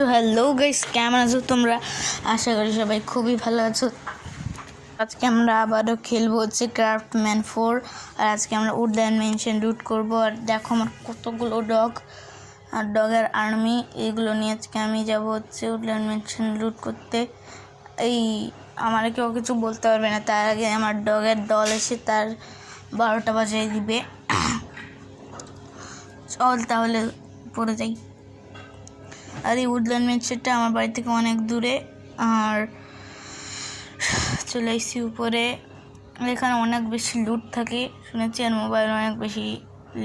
তো hello guys, কেমন আছো তোমরা? আশা করি সবাই খুবই ভালো আছো। আজকে আমরা আবারও খেলবো হচ্ছে ক্রাফটম্যান 4। আর আজকে আমরা উডল্যান্ড ম্যানশন লুট করবো। আর দেখো আমার কতগুলো ডগ আর ডগের আর্মি, এগুলো নিয়ে আজকে আমি যাব হচ্ছে উডল্যান্ড ম্যানশন লুট করতে। এই আমার কেউ কিছু বলতে পারবে না, তার আগে আমার ডগের দল এসে তার 12টা বাজিয়ে দিবে। চল তাহলে পড়ে যাই। আর এই উডল্যান্ড ম্যানশনটা আমার বাড়ি থেকে অনেক দূরে। আর চলে এসেছি উপরে। এখানে অনেক বেশি লুট থাকে শুনেছি, আর মোবাইল অনেক বেশি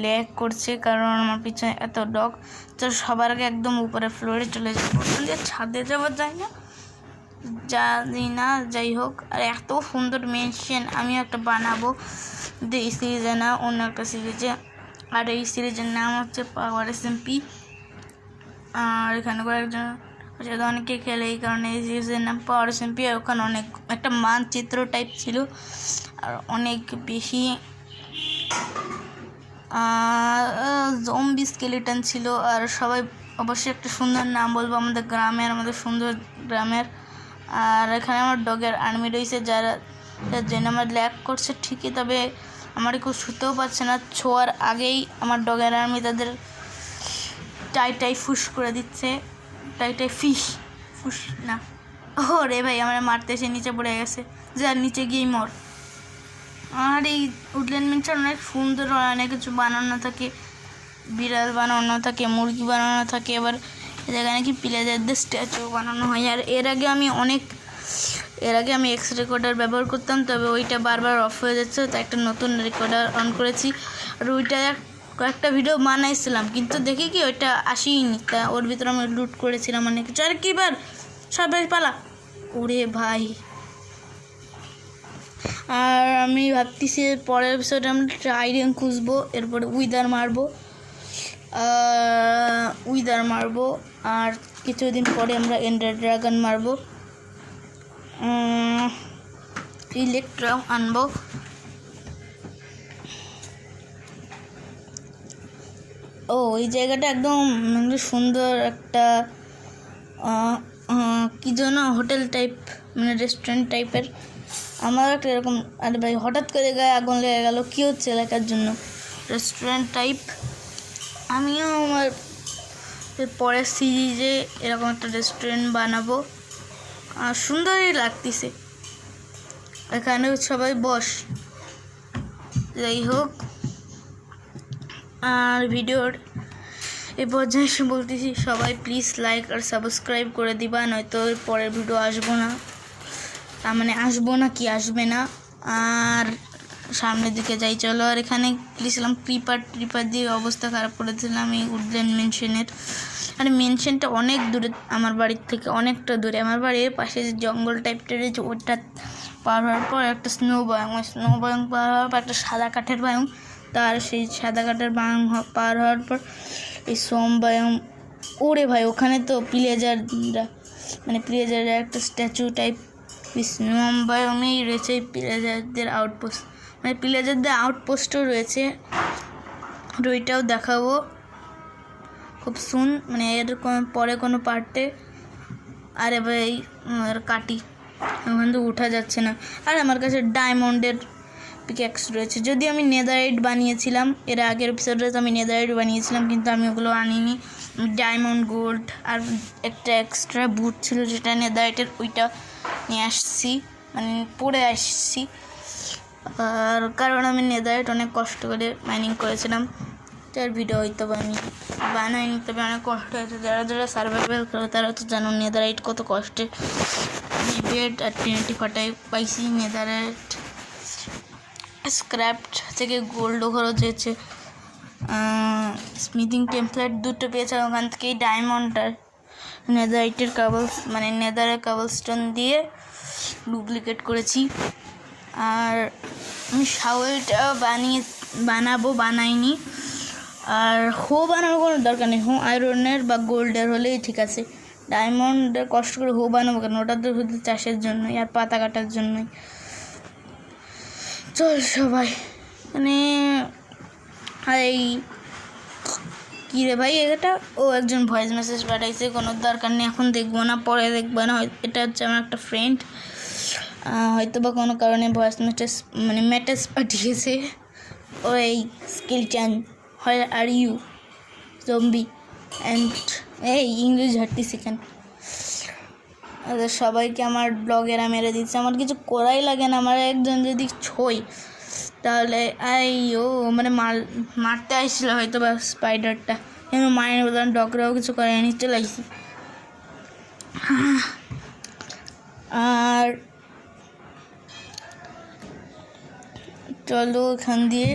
ল্যাগ করছে কারণ আমার পিছনে এত ডগ। তো সবার আগে একদম উপরে ফ্লোরে চলে যাবো, ছাদে যাওয়া যায় না জানি না, যাই হোক। আর এত সুন্দর ম্যানশন আমি একটা বানাবো, কিন্তু এই সিরিজে না, অন্য একটা সিরিজে। আর এই সিরিজের নাম হচ্ছে পাওয়ার এসএমপি। আর এখানে কয়েকজন অনেকে খেলে, এই কারণে এই সিরিজের নাম পাওয়ার এসএমপি। আর ওখানে অনেক একটা মানচিত্র টাইপ ছিল, আর অনেক বেশি জম্বি স্কেলিটন ছিল। আর সবাই অবশ্যই একটা সুন্দর নাম বলবো আমাদের গ্রামের, আমাদের সুন্দর গ্রামের। আর এখানে আমার ডগের আর্মি রয়েছে, যার জন্য আমার ল্যাগ করছে ঠিকই, তবে আমার কেউ শুতেও পারছে না। ছোঁয়ার আগেই আমার ডগের আর্মি তাদের টাই ফুস করে দিচ্ছে। টাই ফিশ ফুস না, ও রে ভাই, আমার মারতে এসে নিচে পড়ে গেছে, যার নিচে গিয়েই মর। আর এই উডল্যান্ড ম্যানশন অনেক সুন্দর, অনেক কিছু বানানো থাকে, বিড়াল বানানো থাকে, মুরগি বানানো থাকে, এবার জায়গায় নাকি প্লেয়ারদের স্ট্যাচু বানানো হয়। আর এর আগে আমি এক্স রেকর্ডার ব্যবহার করতাম, তবে ওইটা বারবার অফ হয়ে যাচ্ছে, তো একটা নতুন রেকর্ডার অন করেছি। আর ওইটা কয়েকটা ভিডিও বানাইছিলাম, কিন্তু দেখি কি ওইটা আসেইনি, তা ওর ভিতরে আমি লুট করেছিলাম অনেক কিছু। আর কি বার সবাই পালা, ওরে ভাই। আর আমি ভাবতেছি পরের এপিসোডে আমরা ট্রাইডেন খুঁজবো, এরপরে উইদার মারবো, আর কিছুদিন পরে আমরা এন্ডার ড্রাগন মারবো, ইলেকট্রাও আনবো। ও এই জায়গাটা একদম সুন্দর একটা কি যেন হোটেল টাইপ, মানে রেস্টুরেন্ট টাইপের। আমার একটা এরকম, আরে ভাই হঠাৎ করে গায়ে আগুন লেগে গেল, কী হচ্ছে এলাকার জন্য? Restaurant type. আমিও আমার পরের সিরিজে এরকম একটা রেস্টুরেন্ট বানাবো, আর সুন্দরই লাগতেছে। এখানে সবাই বস, যাই হোক। আর ভিডিওর এই পর্যায়ে এসে বলতেছি, সবাই প্লিজ লাইক আর সাবস্ক্রাইব করে দিবা, নয়তো পরের ভিডিও আসবো না, তার মানে আসবে না। আর সামনের দিকে যাই চলো। আর এখানে গেছিলাম ক্রিপার দিয়ে অবস্থা খারাপ করে দিলাম এই উডল্যান্ড ম্যানশনের। আর ম্যানশনটা অনেক দূরে আমার বাড়ির থেকে, অনেকটা দূরে। আমার বাড়ির পাশে যে জঙ্গল টাইপটা রয়েছে, ওটা পার হওয়ার পর একটা স্নো বায়োম, ওই স্নো বায়োম পার হওয়ার পর একটা সাদা কাঠের বায়োম, তার সেই সাদা কাঠের বায়োম পার হওয়ার পর এই সোম বায়োম। ওরে ভাই, ওখানে তো প্লেজাররা একটা স্ট্যাচু টাইপ স্নো বায়োমেই রয়েছে, প্লেজারদের আউটপোস্ট, মানে প্লেজারদের আউটপোস্টও রয়েছে, ওইটাও দেখাবো খুব সুন, মানে এর পরে কোনো পার্টে। আরে ভাই কাটি, ওখান থেকে উঠা যাচ্ছে না। আর আমার কাছে ডায়মন্ডের পিক্যাক্স রয়েছে, যদি আমি নেদারাইট বানিয়েছিলাম, এর আগের এপিসোডে আমি নেদারাইট বানিয়েছিলাম, কিন্তু আমি ওগুলো আনিনি। ডায়মন্ড, গোল্ড আর একটা এক্সট্রা বুট ছিল যেটা নেদারাইটের, ওইটা নিয়ে আসছি, মানে পরে আসছি। আর কারণ আমি নেদারাইট অনেক কষ্ট করে মাইনিং করেছিলাম, তার ভিডিও হয়তো আমি বানাইনি, তবে অনেক কষ্ট হয়েছে। যারা সার্ভাইভাল করে তারা তো জানো নেদারাইট কত কষ্টে। আমি বেড আর টিএনটি ফাটাই পাইছি। নেদারাইট স্ক্র্যাপড থেকে গোল্ডও খরচ হয়েছে, স্মিথিং টেমপ্লেট দুটো পেয়েছে, ওখান থেকেই ডায়মন্ড আর নেদারাইটের নেদারের কাবলস্টোন দিয়ে ডুপ্লিকেট করেছি। আর আমি শাওয়েলটা বানাইনি। আর বানানোর কোনো দরকার নেই, আয়রনের বা গোল্ডের হলেই ঠিক আছে। ডায়মন্ডের কষ্ট করে বানাবো কেন? ওটা তো শুধু চাষের জন্যই আর পাতা কাটার জন্যই। চল সবাই, মানে এই কী রে ভাই এটা? ও একজন ভয়েস মেসেজ পাঠাইছে, কোনো দরকার নেই, এখন দেখবো না, পরে দেখবো না। এটা হচ্ছে আমার একটা ফ্রেন্ড, হয়তো বা কোনো কারণে ভয়েস মেসেজ মানে মেসেজ পাঠিয়েছে। ওই skeleton, where are you zombie and এই ইংলিশ ঝাড়তি সেখান। সবাইকে আমার ব্লগেরা মেরে দিচ্ছে, আমার কিছু করাই লাগে না। আমার একজন যদি ছই তাহলে ও মানে মারতে আসছিল হয়তো বা স্পাইডারটা, কিন্তু মায়ের বললাম ডগরাও কিছু করেনি, চলে আসছি। আর চলো এখান দিয়ে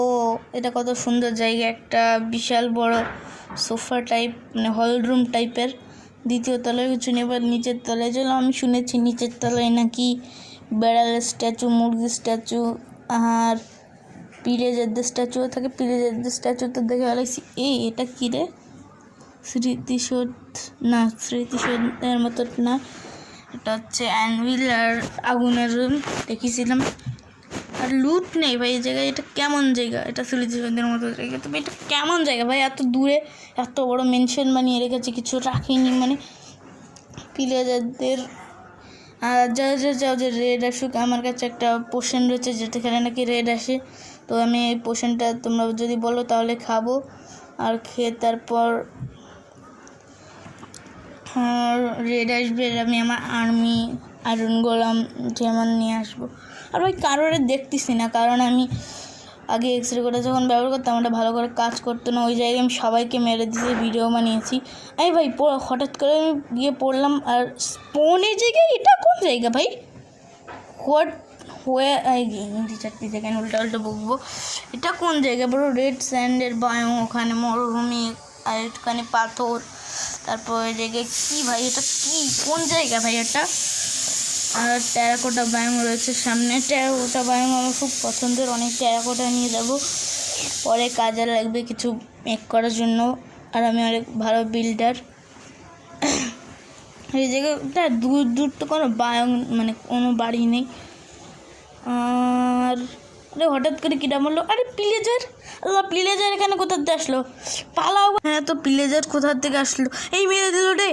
ও এটা কত সুন্দর জায়গা, একটা বিশাল বড় সোফা টাইপ মানে হল রুম টাইপের। দ্বিতীয় তলায় কিছু নেই, নিচের তলায় চলো। আমি শুনেছি নিচের তলায় নাকি বেড়ালের স্ট্যাচু, মুরগির স্ট্যাচু আর পিলেজারদের স্ট্যাচুও থাকে। পিলেজারদের স্ট্যাচু তো দেখে ভালোছি। এটা কী রে? স্মৃতিসৌধ না, স্মৃতিসৌধের মতো না, এটা হচ্ছে অ্যানভিল আর আগুনের রুম দেখেছিলাম। আর লুট নেই ভাই এই জায়গায়, এটা কেমন জায়গা? এটা স্মৃতিসৌধের মতো জায়গা, তবে এটা কেমন জায়গা ভাই? এত দূরে এত বড় মেনশন বানিয়ে রেখেছে, কিছু রাখেনি মানে পিলেজারদের। আর যাও যে রেড আসুক, আমার কাছে একটা পোশন রয়েছে যেটাখানে নাকি রেড আসে, তো আমি এই পোশনটা তোমরা যদি বলো তাহলে খাবো। আর খেয়ে তারপর রেড আসবে, আমি আমার আর্মি আয়রন গোলাম যেমন নিয়ে আসবো। আর ওই কারোরে দেখতেছি না, কারণ আমি আগে এক্সরে করে যখন ব্যবহার করতাম ওটা ভালো করে কাজ করতো না, ওই জায়গায় আমি সবাইকে মেরে দিয়ে ভিডিও বানিয়েছি। ভাই হঠাৎ করে আমি গিয়ে পড়লাম আর স্পনের জায়গায়। এটা কোন জায়গা ভাই? চারটি জায়গায় উল্টা বকবো। এটা কোন জায়গা বড়? রেড স্যান্ডের বায়ু, ওখানে মরুভূমি আর একটুখানি পাথর। তারপর ওই জায়গায় কী ভাই? এটা কি কোন জায়গা ভাই এটা? আর টেরাকোটা বায়োম রয়েছে সামনে। টেরাকোটা বায়োম আমার খুব পছন্দের, অনেক টেরাকোটা নিয়ে যাব, পরে কাজে লাগবে কিছু মেক করার জন্য। আর আমি অনেক ভালো বিল্ডার। এই জায়গাটা দূর তো কোনো বায়োম মানে কোনো বাড়ি নেই। আর হঠাৎ করে কিটা বললো, আরে পিলেজার, আল্লাহ পিলেজার এখানে কোথা থেকে আসলো? পালাও। হ্যাঁ তো পিলেজার কোথা থেকে আসলো? এই মেরে দিল রে।